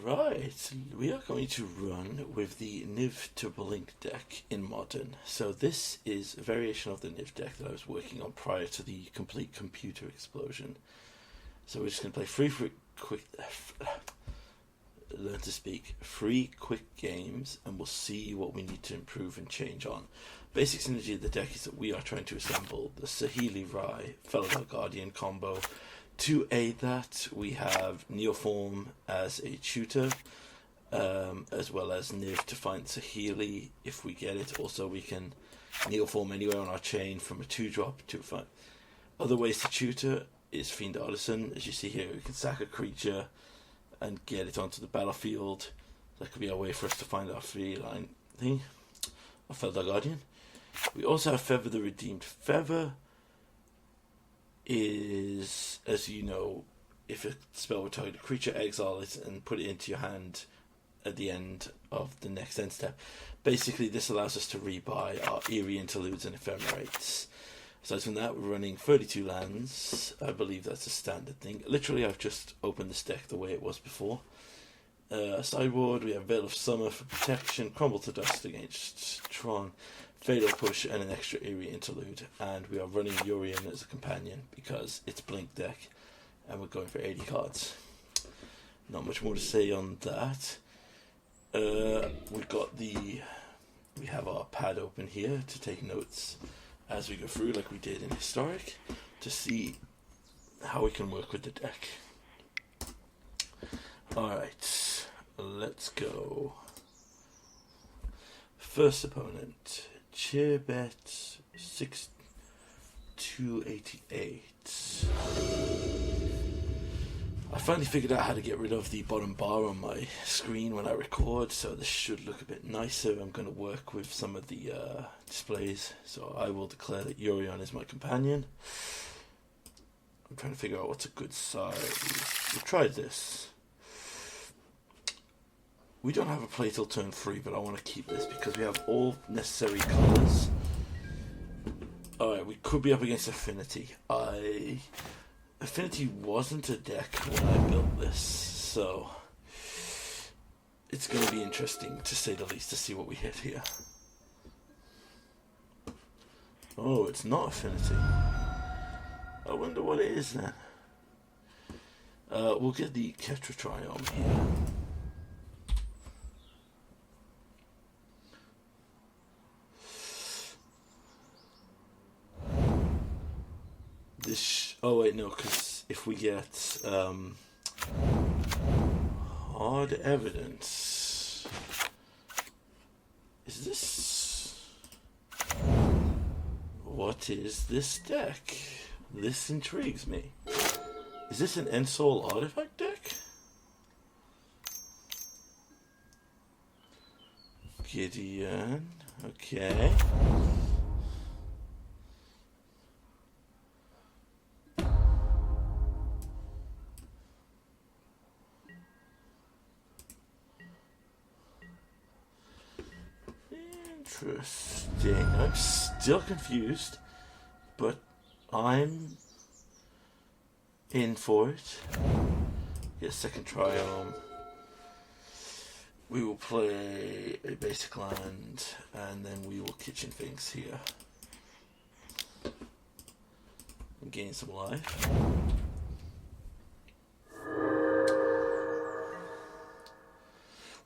Right, we are going to run with the Niv to Blink deck in Modern. So this is a variation of the Niv deck that I was working on prior to the complete computer explosion. So we're just going to play three quick games, and we'll see what we need to improve and change on. Basic synergy of the deck is that we are trying to assemble the Saheeli Rai Fellow Guardian combo. To aid that, we have Neoform as a tutor, as well as Niv to find Saheeli if we get it. Also, we can Neoform anywhere on our chain from a 2-drop to a 5. Other ways to tutor is Fiend Artisan. As you see here, we can sack a creature and get it onto the battlefield. That could be our way for us to find our feline thing, our Fellow Guardian. We also have Feather the Redeemed. Feather is, as you know, if a spell were target a creature, exile it and put it into your hand at the end of the next end step. Basically, this allows us to rebuy our Eerie Interludes and Ephemerates. Aside from that, we're running 32 lands. I believe that's a standard thing. Literally, I've just opened this deck the way it was before. Sideboard, we have Veil of Summer for protection, Crumble to Dust against Tron, Fatal Push, and an extra Eerie Interlude. And we are running Yorion as a companion because it's Blink deck, and we're going for 80 cards. Not much more to say on that. We have our pad open here to take notes as we go through, like we did in Historic, to see how we can work with the deck. Alright, let's go. First opponent, Cheerbet 6288. I finally figured out how to get rid of the bottom bar on my screen when I record, so this should look a bit nicer. I'm going to work with some of the displays, so I will declare that Yorion is my companion. I'm trying to figure out what's a good size. We'll try this. We don't have a play till turn 3, but I want to keep this because we have all necessary colours. Alright, we could be up against Affinity. Affinity wasn't a deck when I built this, so it's going to be interesting, to say the least, to see what we hit here. Oh, it's not Affinity. I wonder what it is then. We'll get the Ketra Triome here. Oh wait, no, because if we get hard evidence, is this? What is this deck? This intrigues me. Is this an Ensoul artifact deck? Gideon, okay. Interesting. I'm still confused, but I'm in for it. Get a second Triome. We will play a basic land, and then we will kitchen things here and gain some life.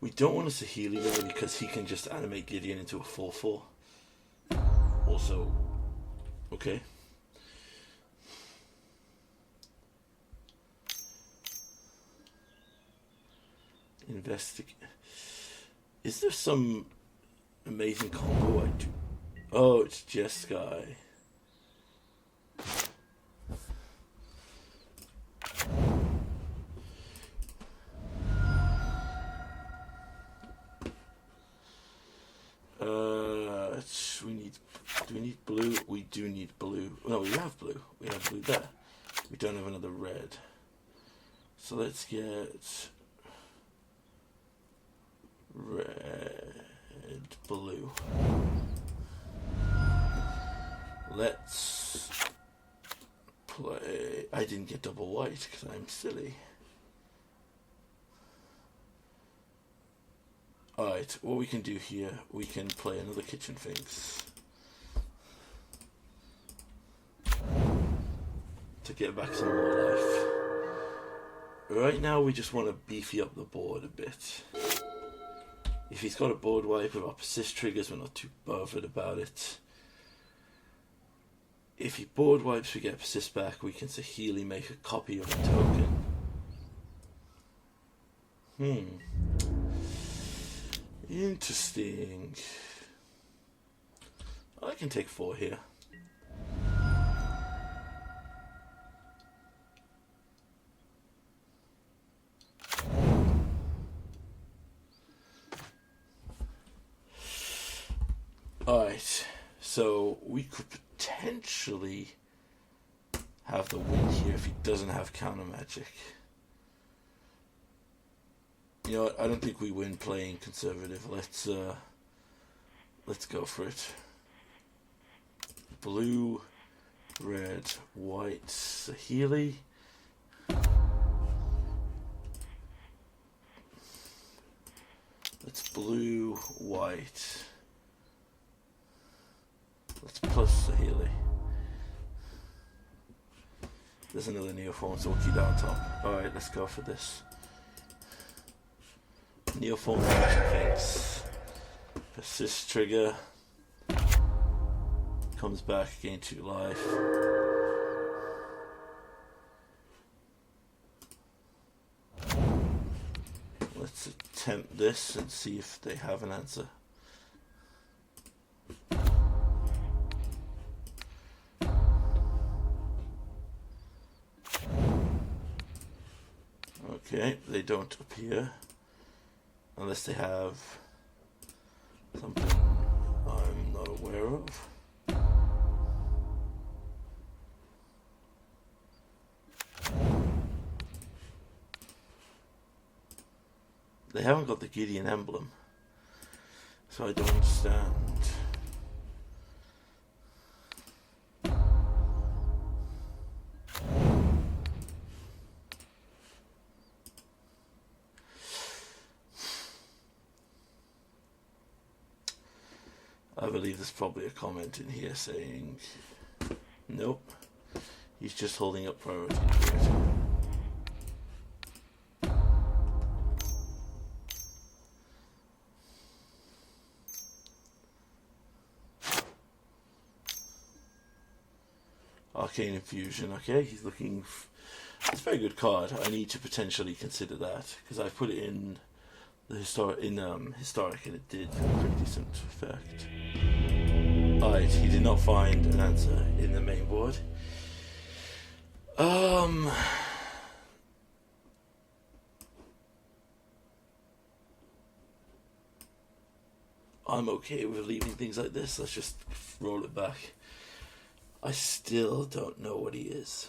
We don't want a Saheeli there because he can just animate Gideon into a 4/4. Also, okay. Investigate. Is there some amazing combo I do? Oh, it's Jeskai. Do we need blue? We do need blue. No, we have blue. We have blue there. We don't have another red. So let's get red, blue. Let's play. I didn't get double white because I'm silly. Alright, what we can do here, we can play another Kitchen Finks to get back some more life. Right now we just want to beefy up the board a bit. If he's got a board wipe with our persist triggers, we're not too bothered about it. If he board wipes, we get persist back, we can Saheeli make a copy of a token. Interesting. I can take 4 here. Alright, so we could potentially have the win here if he doesn't have counter magic. You know what, I don't think we win playing conservative. Let's go for it. Blue, red, white, Saheeli. Let's blue, white. Let's plus Saheeli. There's another Neoform, so we'll keep that on top. Alright, let's go for this. Neoform Kitchen Finks. Persist trigger. Comes back, gain 2 life. Let's attempt this and see if they have an answer. Okay, they don't appear unless they have something I'm not aware of. They haven't got the Gideon emblem, so I don't understand. I believe there's probably a comment in here saying, nope, he's just holding up priority to it. Arcane Infusion, okay, he's looking. It's a very good card. I need to potentially consider that because I put it in the historic and it did a pretty decent effect. Alright, he did not find an answer in the main board. I'm okay with leaving things like this. Let's just roll it back. I still don't know what he is.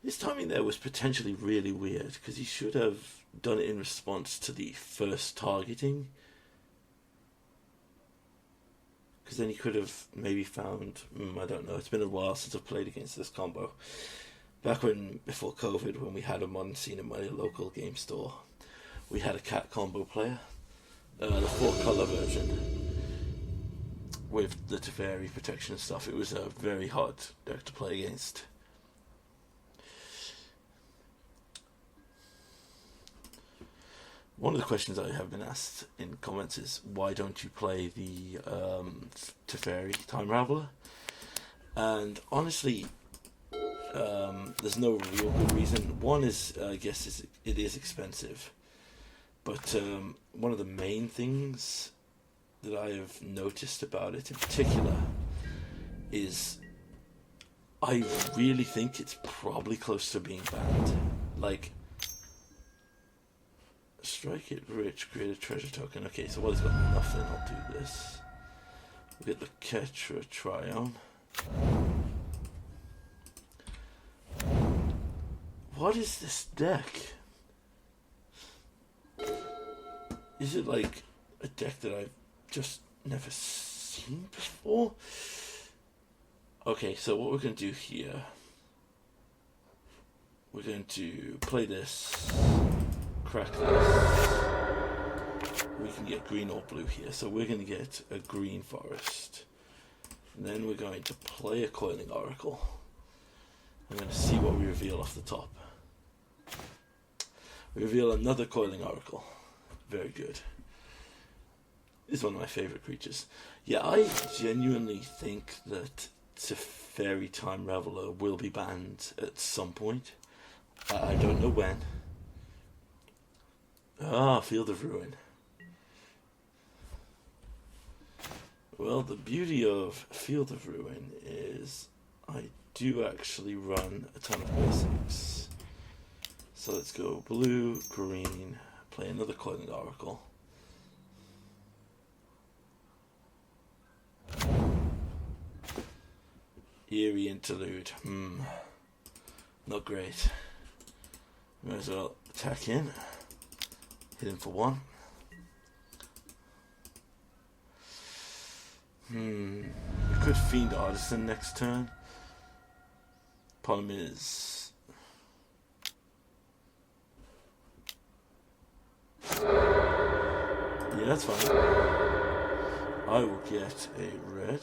His timing there was potentially really weird because he should have done it in response to the first targeting. Because then he could have maybe found, I don't know, it's been a while since I've played against this combo. Back before COVID, when we had a Modern scene in my local game store, we had a cat combo player. The 4-color version with the Teferi protection and stuff. It was a very hard deck to play against. One of the questions I have been asked in comments is, why don't you play the Teferi Time Raveler? And honestly, there's no real good reason. One is, I guess, it is expensive. But one of the main things that I have noticed about it in particular is I really think it's probably close to being banned. Like, strike it rich, create a treasure token. Okay, so while he's got nothing, I'll do this. We'll get the Ketra Tryon. What is this deck? Is it like a deck that I've just never seen before? Okay, so what we're going to do here, we're going to play this, crack this. We can get green or blue here, so we're going to get a green forest. And then we're going to play a Coiling Oracle. I'm going to see what we reveal off the top. We reveal another Coiling Oracle. Very good. This is one of my favourite creatures. Yeah, I genuinely think that Teferi Time Reveler will be banned at some point. I don't know when. Ah, Field of Ruin. Well, the beauty of Field of Ruin is I do actually run a ton of basics. So let's go blue, green, play another Coiling Oracle. Eerie Interlude. Not great. Might as well attack in. Hit him for 1. We could Fiend Artisan next turn. Problem is, yeah, that's fine. I will get a red.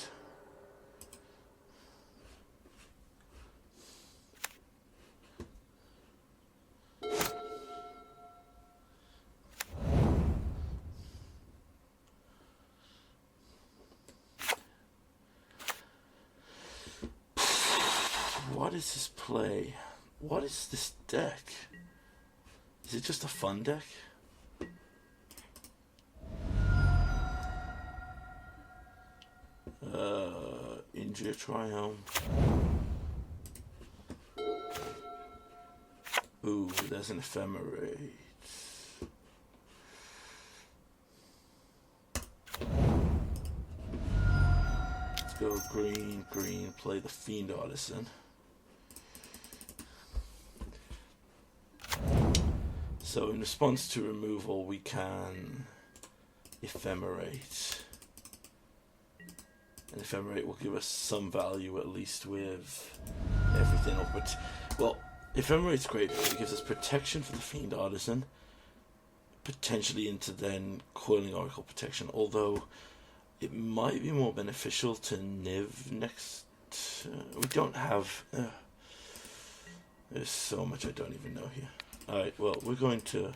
What is this play? What is this deck? Is it just a fun deck? Injure Triome. Ooh, there's an Ephemerate. Let's go green, green, play the Fiend Artisan. So in response to removal, we can Ephemerate. And Ephemerate will give us some value, at least with everything up. But, well, Ephemerate's great because it gives us protection for the Fiend Artisan, potentially into then Coiling Oracle protection, although it might be more beneficial to Niv next. We don't have... there's so much I don't even know here. Alright, well, we're going to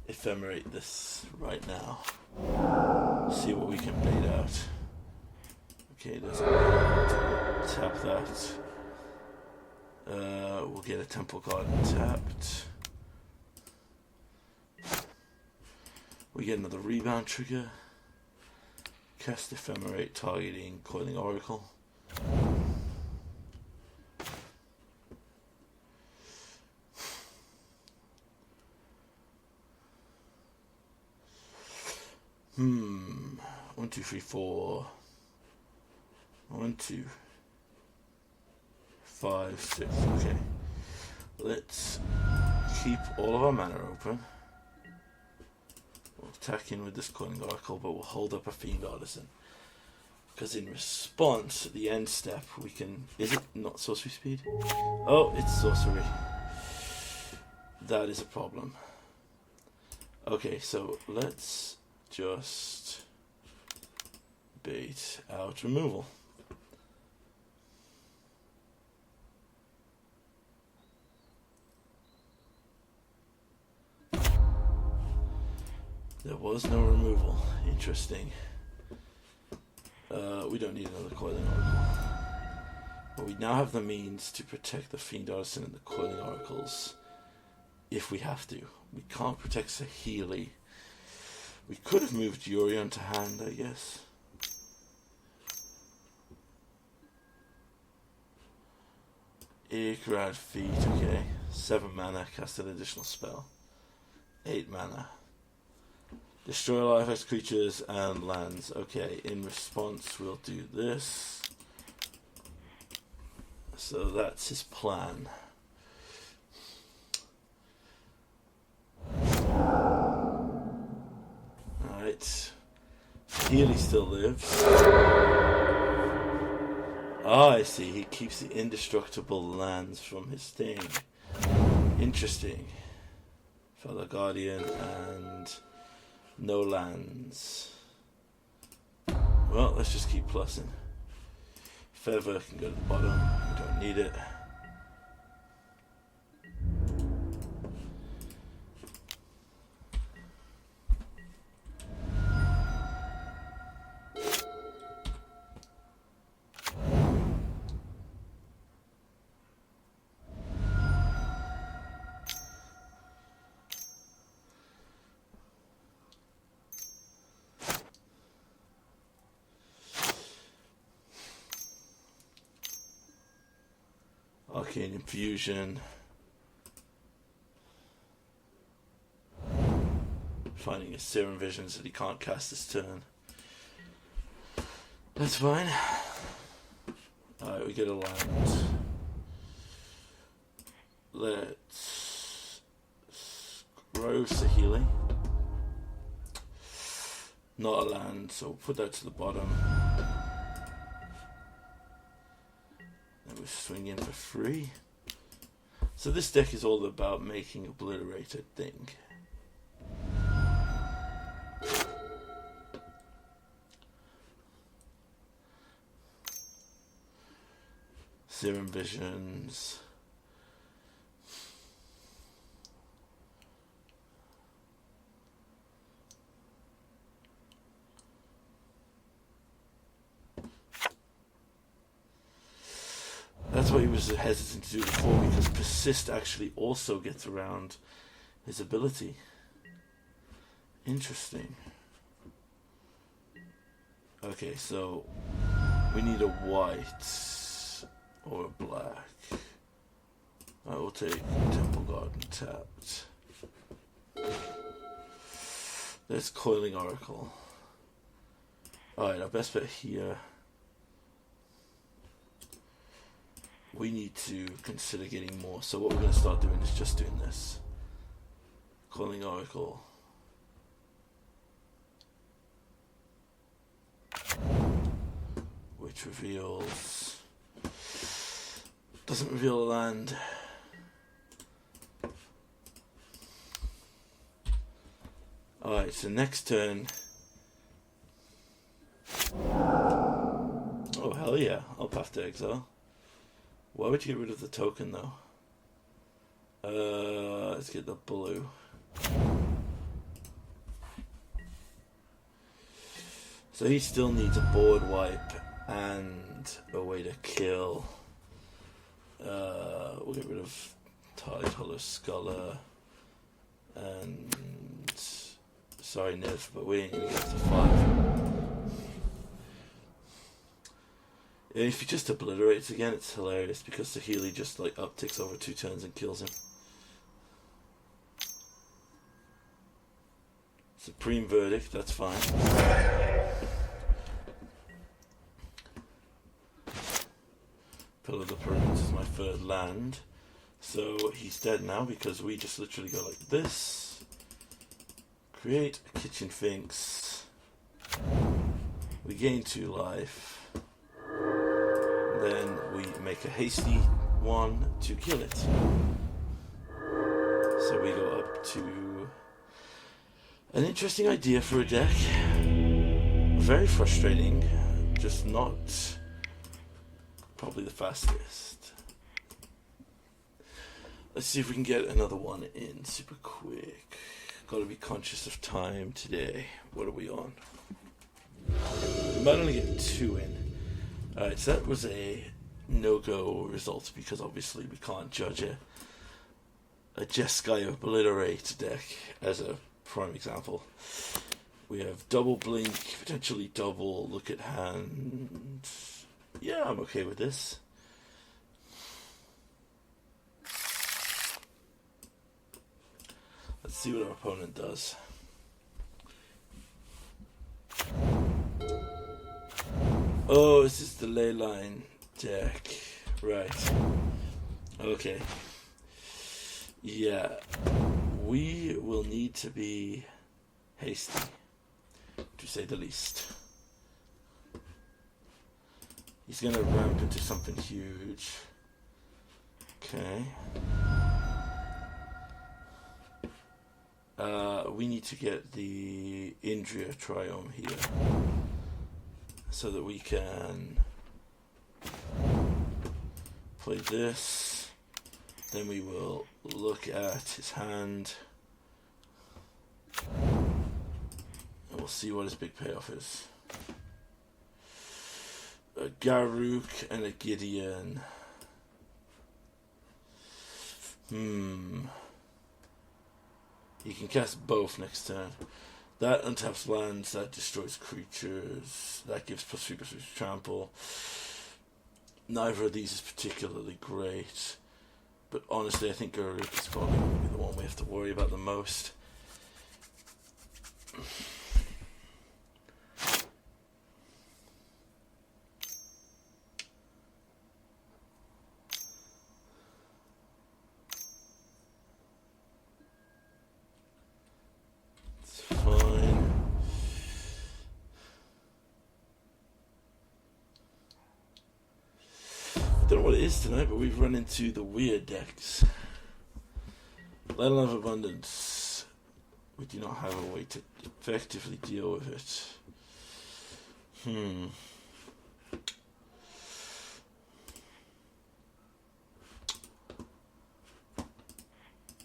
Ephemerate this right now. See what we can bait out. Okay, there's a tap that. We'll get a Temple Garden tapped. We get another rebound trigger. Cast Ephemerate targeting Coiling Oracle. One, two, three, four. 1, 2, 5, 6. Okay. Let's keep all of our mana open. We'll attack in with this Coiling Oracle, but we'll hold up a Fiend Artisan. Because in response, at the end step, we can... Is it not sorcery speed? Oh, it's sorcery. That is a problem. Okay, so let's just bait out removal. There was no removal. Interesting. We don't need another Coiling Oracle. But we now have the means to protect the Fiend Artisan and the Coiling Oracles if we have to. We can't protect Saheeli. We could have moved Yorion to hand, I guess. Icarad Feet, okay. 7 mana, cast an additional spell. 8 mana. Destroy life-size creatures and lands. Okay, in response we'll do this. So that's his plan. Alright. Healy still lives. Ah, I see. He keeps the indestructible lands from his thing. Interesting. Fellow Guardian and no lands. Well, let's just keep plussing. Feather can go to the bottom. We don't need it. Arcane Infusion. Finding his Serum Visions that he can't cast this turn. That's fine. Alright, we get a land. Let's grow Saheeli. Not a land, so we'll put that to the bottom. Swing in for free. So this deck is all about making Obliterate, I think. Serum Visions. That's what he was hesitant to do before, because Persist actually also gets around his ability. Interesting. Okay, so we need a white or a black. I will take Temple Garden tapped. There's Coiling Oracle. Alright, our best bet here. We need to consider getting more. So what we're going to start doing is just doing this. Coiling Oracle. Which reveals... doesn't reveal a land. Alright, so next turn... oh hell yeah, I'll path to exile. Why would you get rid of the token though? Let's get the blue. So he still needs a board wipe and a way to kill. We'll get rid of Tide Hollow Sculler and sorry Niv, but we ain't gonna get to 5. If he just obliterates again, it's hilarious because Saheeli just like upticks over 2 turns and kills him. Supreme Verdict, that's fine. Pillar of the Pyramids is my 3rd land. So he's dead now because we just literally go like this. Create a Kitchen Finks. We gain 2 life. Then we make a hasty one to kill it. So we go up to an interesting idea for a deck. Very frustrating, just not probably the fastest. Let's see if we can get another one in super quick. Gotta be conscious of time today. What are we on? We might only get 2 in. Alright, so that was a no-go result because obviously we can't judge a Jeskai Obliterate deck as a prime example. We have double blink, potentially double look at hand. Yeah, I'm okay with this. Let's see what our opponent does. Oh, this is the Leyline deck. Right. Okay. Yeah. We will need to be hasty, to say the least. He's going to ramp into something huge. Okay. we need to get the Indria Triome here so that we can play this. Then we will look at his hand and we'll see what his big payoff is. A Garruk and a Gideon. He can cast both next turn. That untaps lands, that destroys creatures, that gives +3/+3 trample. Neither of these is particularly great, but honestly I think Garruk is probably going to be the one we have to worry about the most. I don't know what it is tonight, but we've run into the weird decks. Land of Abundance. We do not have a way to effectively deal with it.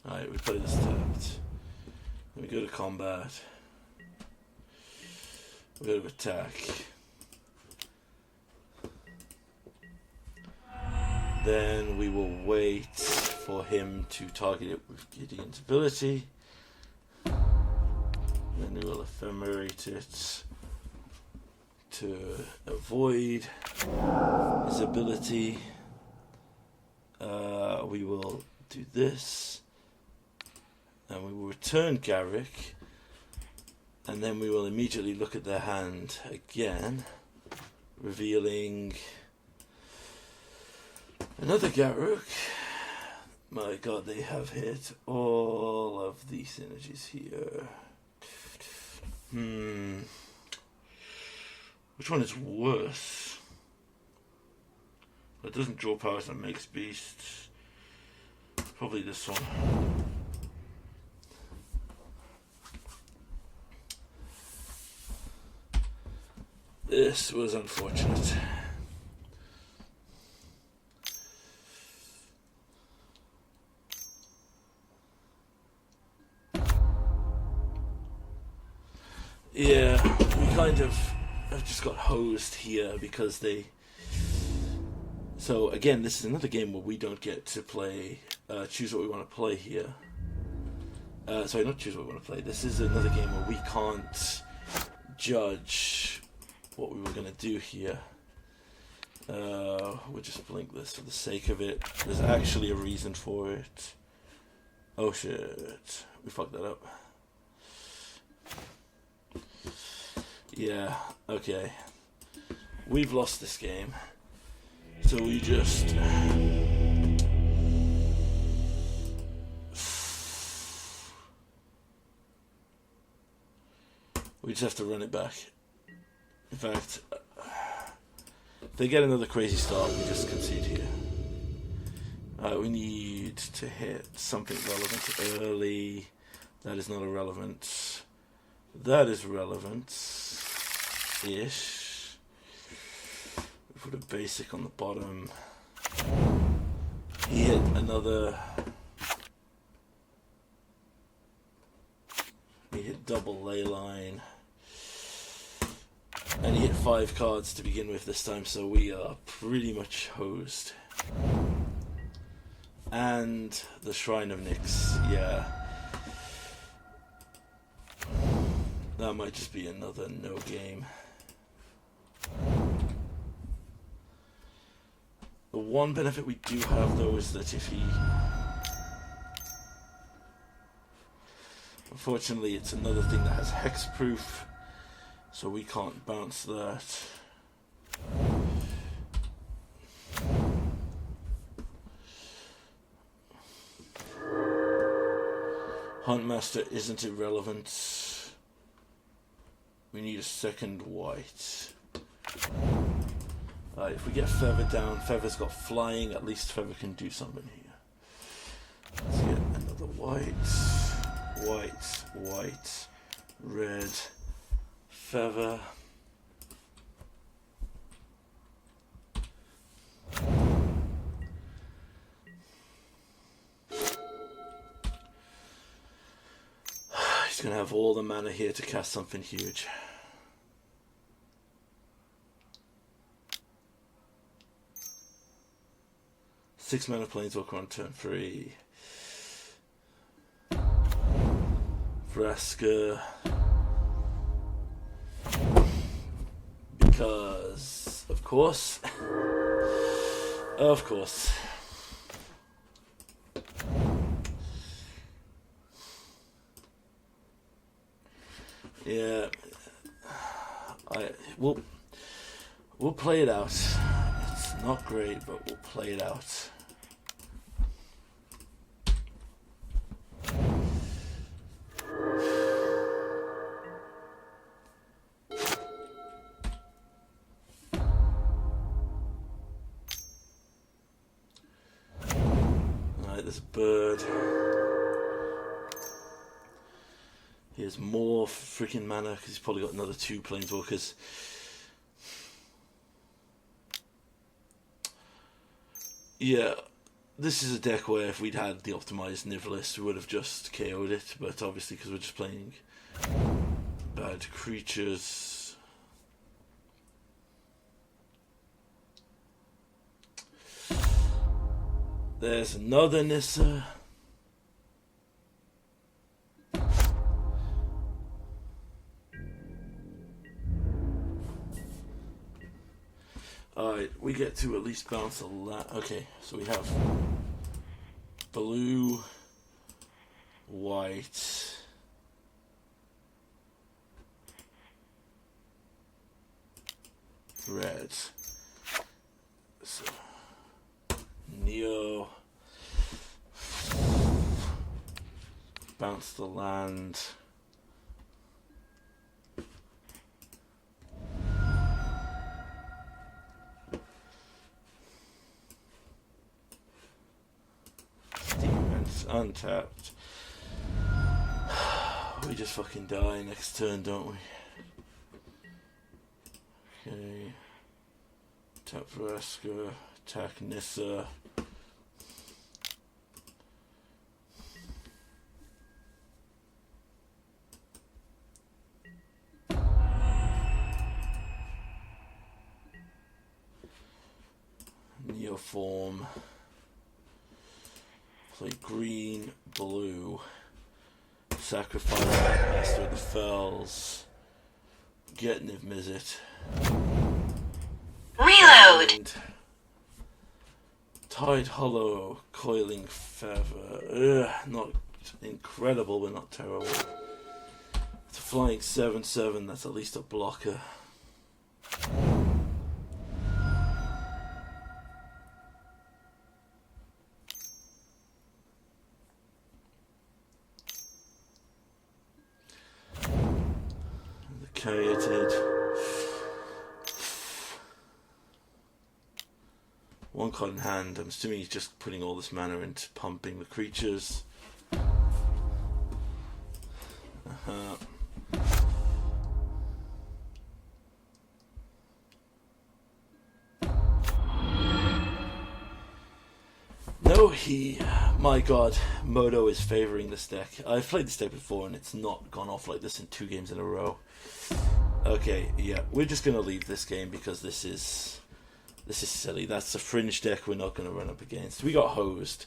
Alright, we play this tapped. Then we go to combat. We go to attack. Then we will wait for him to target it with Gideon's ability. Then we will ephemerate it to avoid his ability. We will do this. And we will return Garruk. And then we will immediately look at their hand again, revealing another Garruk. My god, they have hit all of these synergies here. Which one is worse? It doesn't draw powers and makes beasts. Probably this one. This was unfortunate. Yeah, we kind of have just got hosed here because they... So again, this is another game where we don't get to play, choose what we want to play here. Sorry, not choose what we want to play. This is another game where we can't judge what we were going to do here. We'll just blink this for the sake of it. There's actually a reason for it. Oh shit, we fucked that up. Yeah, okay. We've lost this game. So we just... We just have to run it back. In fact, if they get another crazy start, we just concede here. We need to hit something relevant early. That is not irrelevant. That is relevant-ish. We put a basic on the bottom. He hit another... He hit double Leyline. And he hit 5 cards to begin with this time, so we are pretty much hosed. And the Shrine of Nyx, yeah. That might just be another no game. The one benefit we do have though is that if he... Unfortunately it's another thing that has hexproof, so we can't bounce that. Huntmaster isn't irrelevant. We need a second white. If we get Feather down, Feather's got flying, at least Feather can do something here. Let's get another white. white, red, feather. He's going to have all the mana here to cast something huge. Six mana Planeswalker on turn 3. Vraska. Because, of course. Of course. Yeah. We'll play it out. It's not great, but we'll play it out. There's a bird. He has more freaking mana because he's probably got another 2 Planeswalkers. Yeah, this is a deck where if we'd had the optimized Niv we would have just KO'd it, but obviously because we're just playing bad creatures. There's another Nissa. Alright, we get to at least bounce a lot. Okay, so we have blue, white, red. So, Neo. Bounce the land. Demons untapped. We just fucking die next turn, don't we? Okay. Tap Vraska. Attack Nissa. Neoform. Play green, blue. Sacrifice Master of the Fells. Get Niv Mizzet. Reload! And Tide Hollow, Coiling Feather. Not incredible, but not terrible. It's a flying 7/7, that's at least a blocker. The Caryatid. One card in hand. I'm assuming he's just putting all this mana into pumping the creatures. No, my god, Moto is favoring this deck. I've played this deck before and it's not gone off like this in 2 games in a row. Okay, yeah, we're just going to leave this game because this is silly. That's a fringe deck we're not going to run up against. We got hosed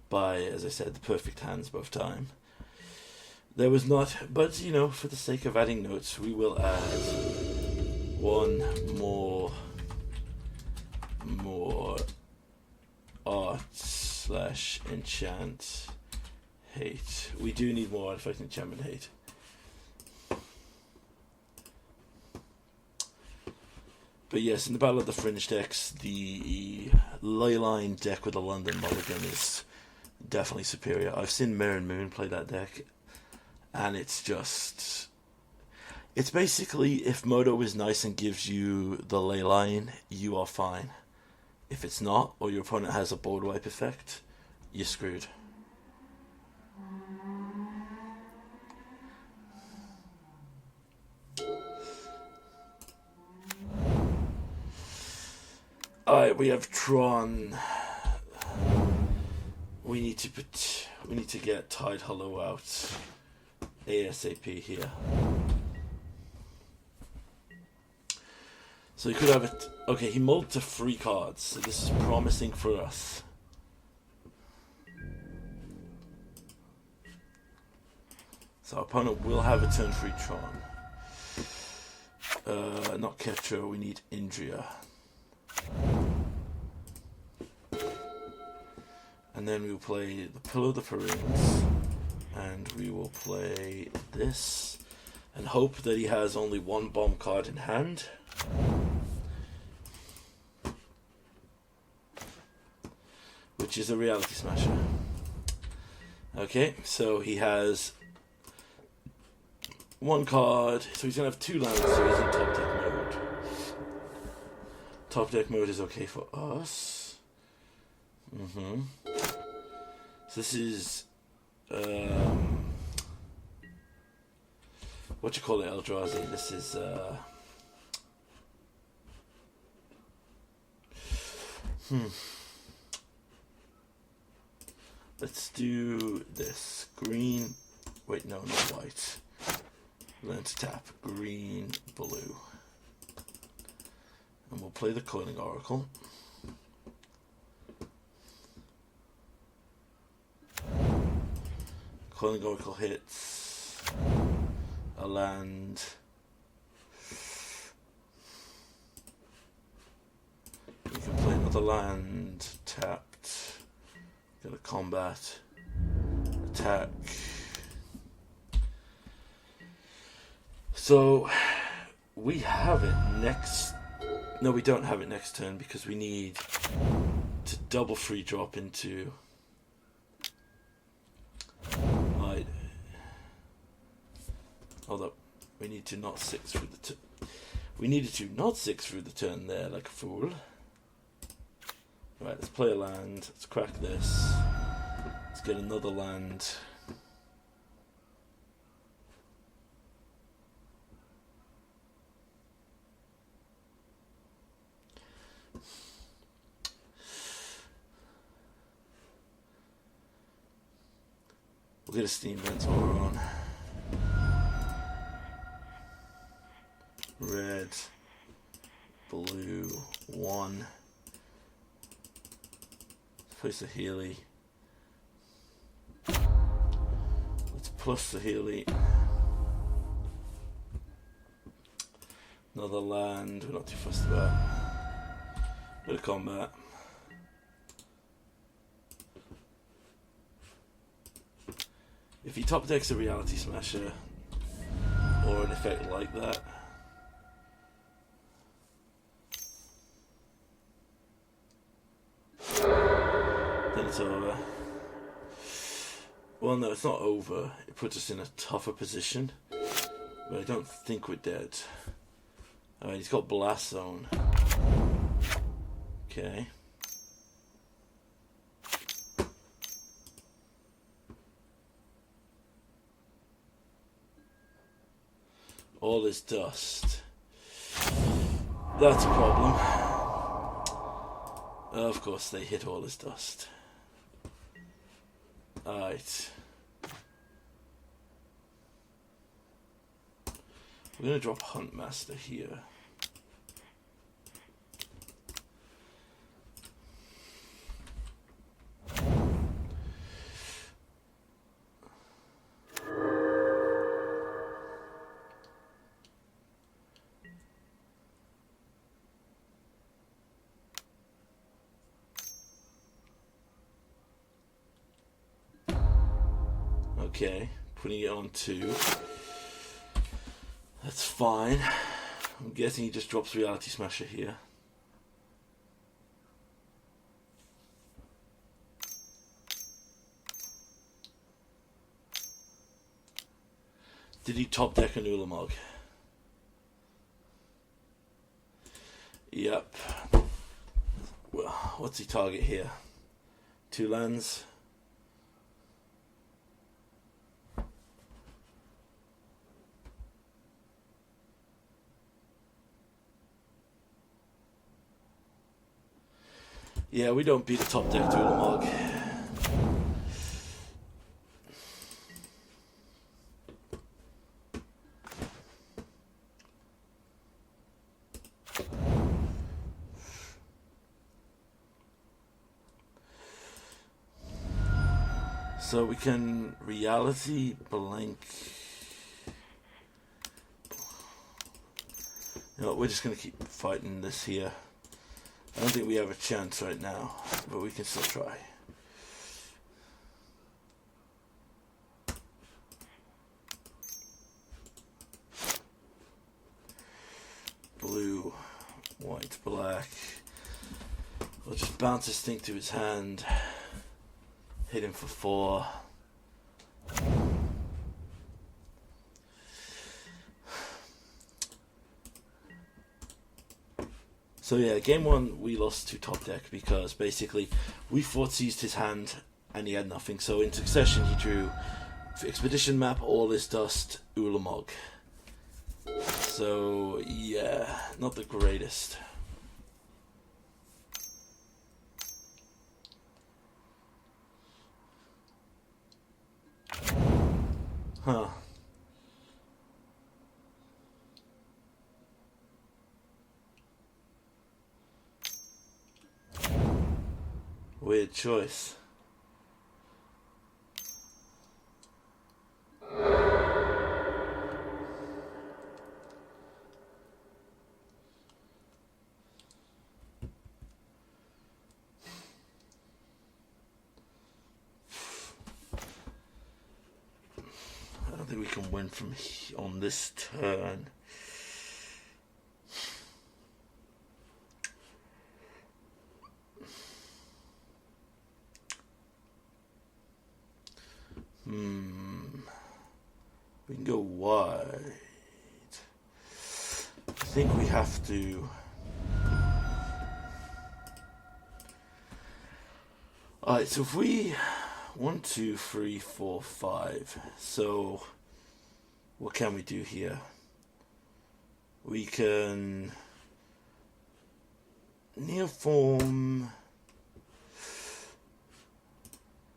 by, as I said, the perfect hands both time. There was not, but you know, for the sake of adding notes, we will add one more art/enchant hate. We do need more artifact enchantment hate. But yes, in the Battle of the Fringe decks, the Leyline deck with the London Mulligan is definitely superior. I've seen Mirror Moon play that deck, and it's basically, if Moto is nice and gives you the Leyline, you are fine. If it's not, or your opponent has a board wipe effect, you're screwed. Alright, we have Tron. We need to get Tide Hollow out ASAP here. So he could have it. Okay, he mulled to 3 cards, so this is promising for us. So our opponent will have a turn 3 Tron. Not Ketra, we need Indria. And then we will play the Pillow of the Pharynx, and we will play this, and hope that he has only 1 bomb card in hand. Which is a Reality Smasher. Okay, so he has 1 card, so he's going to have 2 lands, so he's in top deck mode. Top deck mode is okay for us. So this is what you call it, Eldrazi. This is let's do this. Green, wait, no, not white. Learn to tap green, blue. And we'll play the Coiling Oracle. Coiling Oracle hits a land. We can play another land tapped. Get a combat. Attack. So we have it next. No, we don't have it next turn because we need to double free drop into. Right. Hold up. We need to not 6 through the turn. We needed to not 6 through the turn there like a fool. Right, let's play a land. Let's crack this. Let's get another land. We'll get a Steam Vent while we're on. Red, blue, 1. Place a Healy. Let's plus the Healy. Another land, we're not too fussed about. Bit of combat. If he top decks a Reality Smasher or an effect like that, then it's over. Well, no, it's not over. It puts us in a tougher position, but I don't think we're dead. Alright, he's got Blast Zone. Okay. All is dust. That's a problem. Of course, they hit all his dust. Alright. We're going to drop Huntmaster here. Okay, putting it on 2. That's fine. I'm guessing he just drops Reality Smasher here. Did he top deck an Ulamog? Yep. Well, what's he target here? 2 lands. Yeah, we don't beat a top deck Ulamog. So we can reality blank. You know, we're just going to keep fighting this here. I don't think we have a chance right now, but we can still try. Blue, white, black. We'll just bounce this thing to his hand. Hit him for 4. So yeah, game 1 we lost to top deck because basically we fought seized his hand and he had nothing. So in succession he drew Expedition Map, All Is Dust, Ulamog. So yeah, not the greatest. Huh. Weird choice. I don't think we can win from on this turn. We can go wide. I think we have to. Alright, so if we 1, 2, 3, 4, 5. So what can we do here? We can neoform.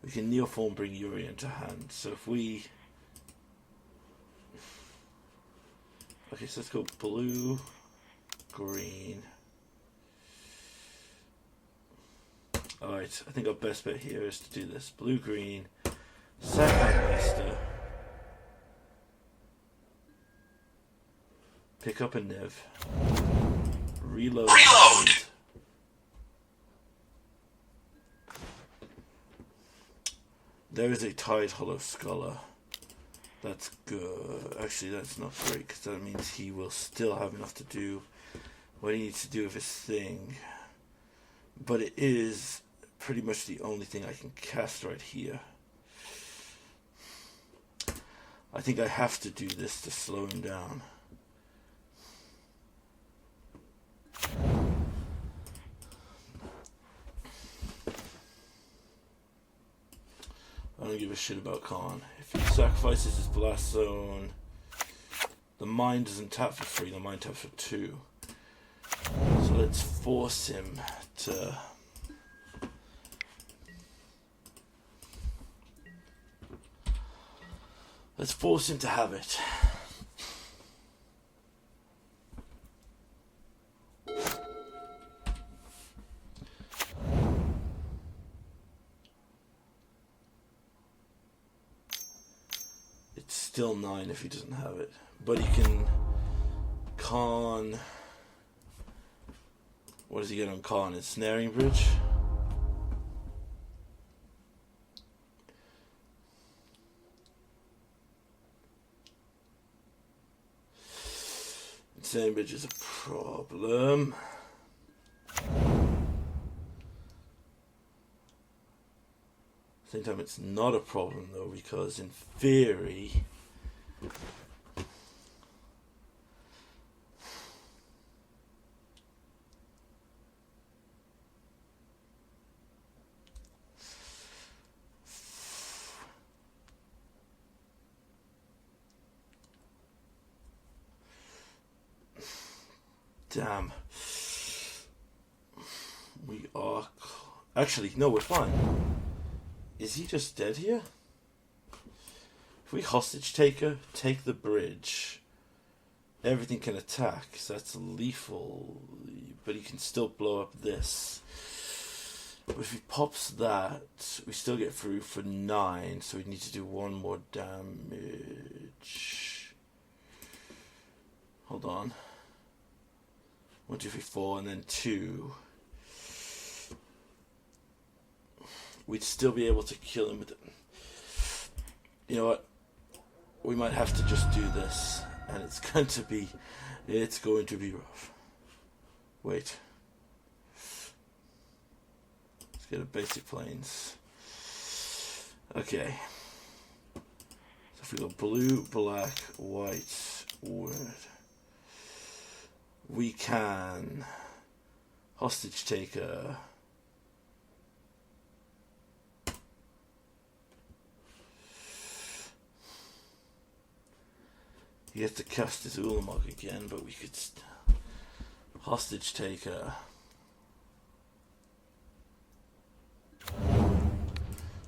We can neoform, bring Yuri into hand. So if we... Okay, so let's go blue, green. Alright, I think our best bet here is to do this. Blue, green, sack master. Pick up a Niv. Reload. There is a Tide Hollow Scholar. That's good. Actually, that's not great, because that means he will still have enough to do what he needs to do with his thing. But it is pretty much the only thing I can cast right here. I think I have to do this to slow him down. I don't give a shit about Khan. If he sacrifices his blast zone, the mine doesn't tap for 3, the mine taps for 2. So let's force him to... Let's force him to have it. Still 9 if he doesn't have it, but he can con. What does he get on con? It's Snaring Bridge. Snaring Bridge is a problem. Same time, it's not a problem though, because in theory. Damn. We are Actually, no, we're fine. Is he just dead here? If we hostage taker, take the bridge, everything can attack, so that's lethal, but he can still blow up this. But if he pops that, we still get through for 9, so we need to do 1 more damage. Hold on. 1, 2, 3, 4, and then 2. We'd still be able to kill him with it. You know what? We might have to just do this, and it's going to be rough. Wait. Let's get a basic planes. Okay. So if we go blue, black, white, word, we can hostage taker. He has to cast his Ulamog again, but we could hostage taker.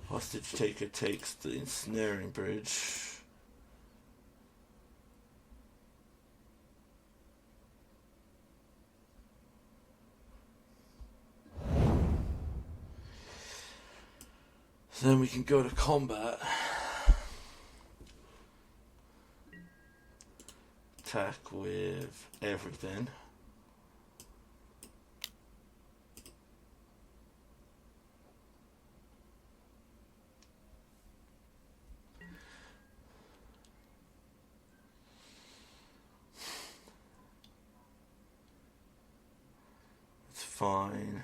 Hostage taker takes the ensnaring bridge. So then we can go to combat. Attack with everything. It's fine.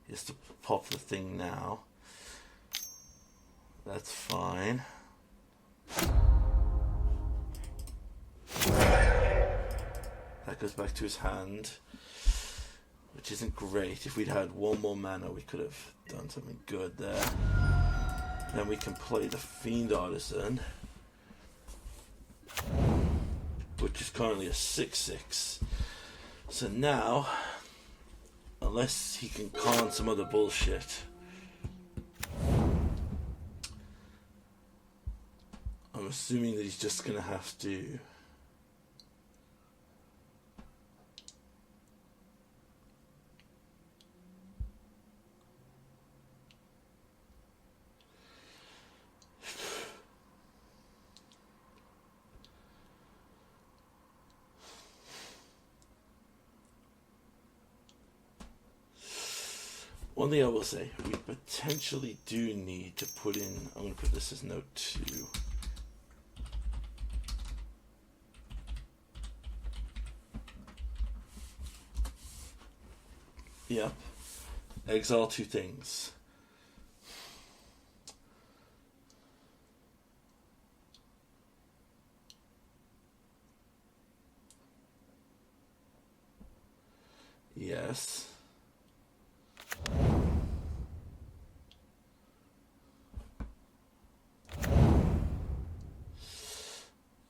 He has to pop the thing now. That's fine. That goes back to his hand, which isn't great. If we'd had 1 more mana, we could have done something good there. Then we can play the Fiend Artisan, which is currently a 6/6. So now, unless he can con some other bullshit, I'm assuming that he's just going to have to one thing I will say, we potentially do need to put in, I'm going to put this as note 2. Yep. Exile 2 things. Yes.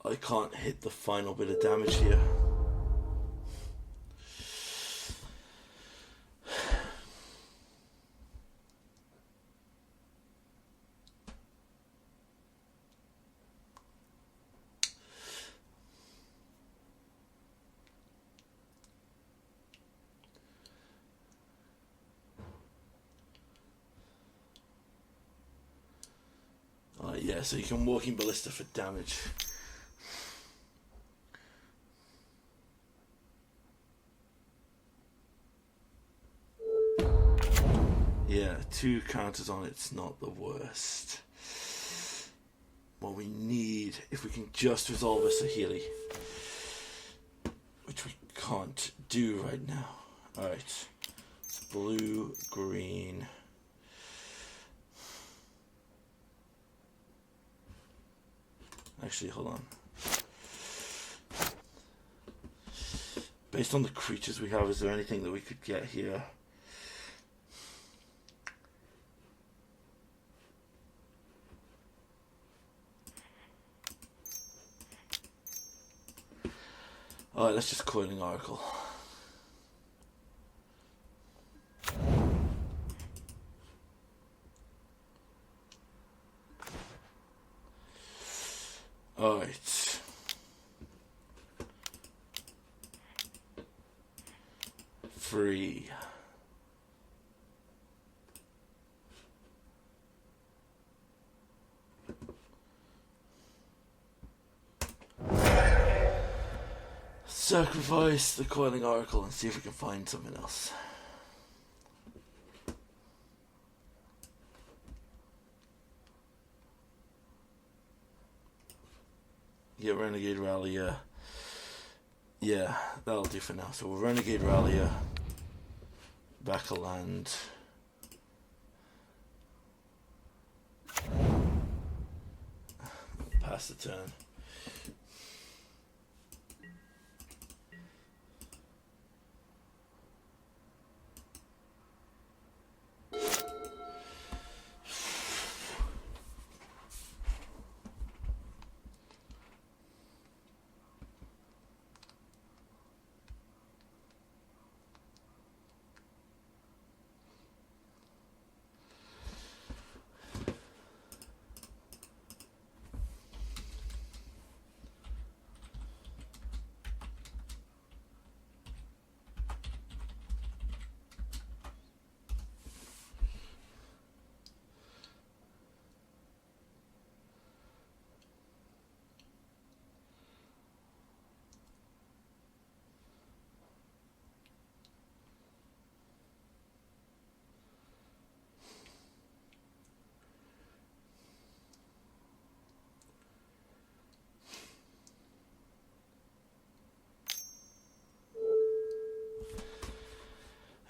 I can't hit the final bit of damage here. Yeah, so you can Walking Ballista for damage. Yeah, 2 counters on it's not the worst. What we need, if we can just resolve a Saheeli, which we can't do right now. Alright, it's blue, green. Actually, hold on. Based on the creatures we have, is there anything that we could get here? Alright, let's just Coiling Oracle. Alright. Free. Sacrifice the Coiling Oracle and see if we can find something else. Yeah, Renegade Rallier. Yeah, that'll do for now. So we'll Renegade Rallier. Back a land. Pass the turn.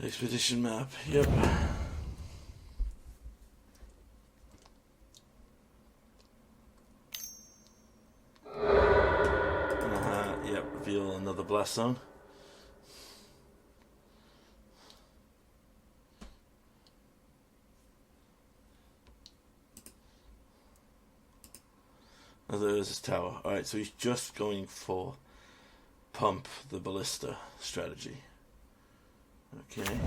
Expedition map, yep. Yep, reveal another blast zone. Oh, there's his tower. Alright, so he's just going for pump the ballista strategy. Okay.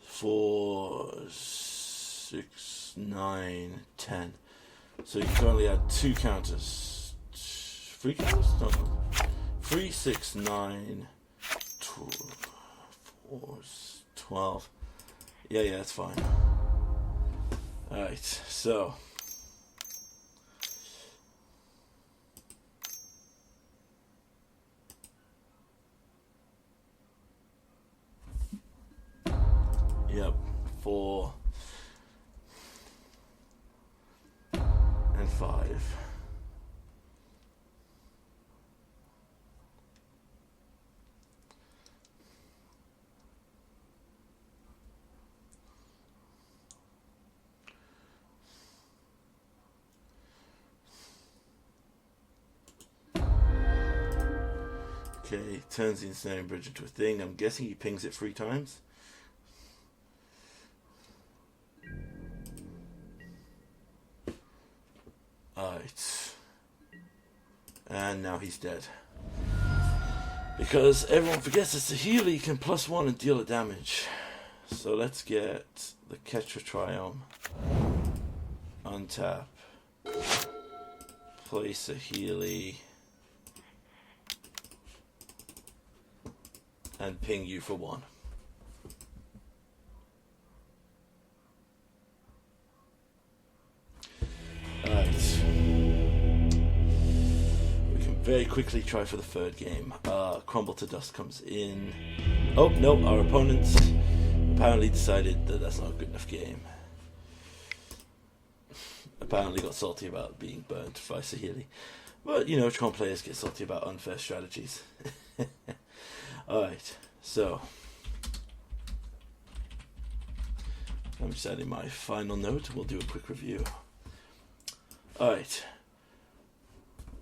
4, 6, 9, 10. So you currently had 2 counters. 3 counters? No. 3, 6, 9, 12, 4, 12. Yeah, that's fine. Alright, so. Yep, 4 and 5. Okay, turns the Ensnaring Bridge into a thing. I'm guessing he pings it 3 times. Alright. And now he's dead. Because everyone forgets that Saheeli can +1 and deal a damage. So let's get the Ketra Triome. Untap. Play Saheeli. And ping you for 1. Alright. We can very quickly try for the 3rd game. Crumble to Dust comes in. Oh, no, our opponent apparently decided that that's not a good enough game. Apparently got salty about being burnt by Saheeli. But, you know, Tron players get salty about unfair strategies. Alright, so I'm just adding my final note and we'll do a quick review. Alright,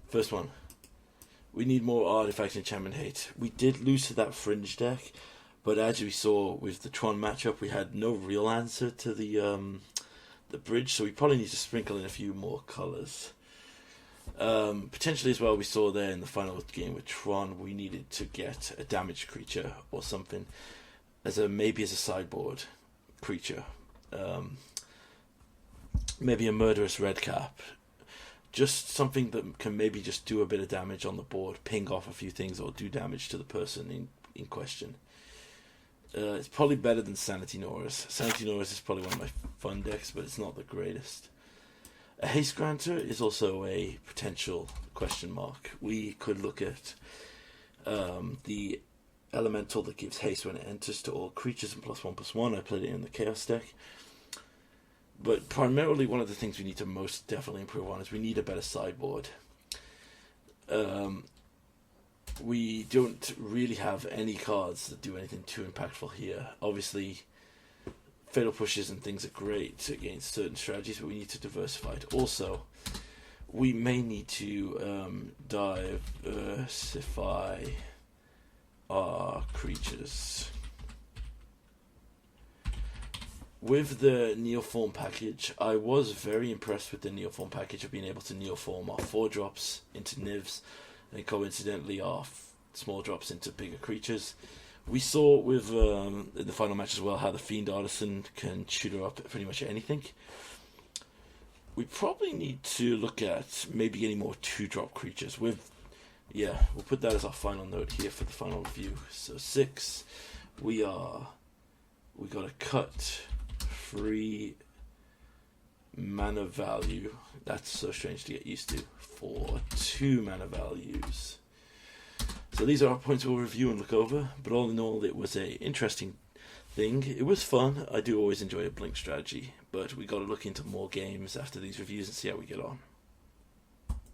first one. We need more artifact enchantment hate. We did lose to that Fringe deck, but as we saw with the Tron matchup, we had no real answer to the bridge, so we probably need to sprinkle in a few more colours. Potentially as well, we saw there in the final game with Tron, we needed to get a damaged creature or something as maybe as a sideboard creature. Maybe a Murderous Redcap just something that can maybe just do a bit of damage on the board, ping off a few things, or do damage to the person in question. It's probably better than Sanity Norris. Sanity Norris is probably one of my fun decks, but it's not the greatest. A Haste Granter is also a potential question mark. We could look at the elemental that gives haste when it enters to all creatures and +1/+1. I played it in the Chaos deck. But primarily one of the things we need to most definitely improve on is we need a better sideboard. We don't really have any cards that do anything too impactful here. Obviously, Fatal Pushes and things are great against certain strategies, but we need to diversify it. Also, we may need to diversify our creatures. With the Neoform package, I was very impressed with the Neoform package of being able to Neoform our 4-drops into Nivs, and coincidentally our small drops into bigger creatures. We saw with in the final match as well how the Fiend Artisan can shoot her up pretty much anything. We probably need to look at maybe getting more 2-drop creatures. We'll put that as our final note here for the final review. So 6, we got to cut 3 mana value. That's so strange to get used to. For 2 mana values. So these are our points we'll review and look over. But all in all, it was a interesting thing. It was fun. I do always enjoy a blink strategy, but we got to look into more games after these reviews and see how we get on.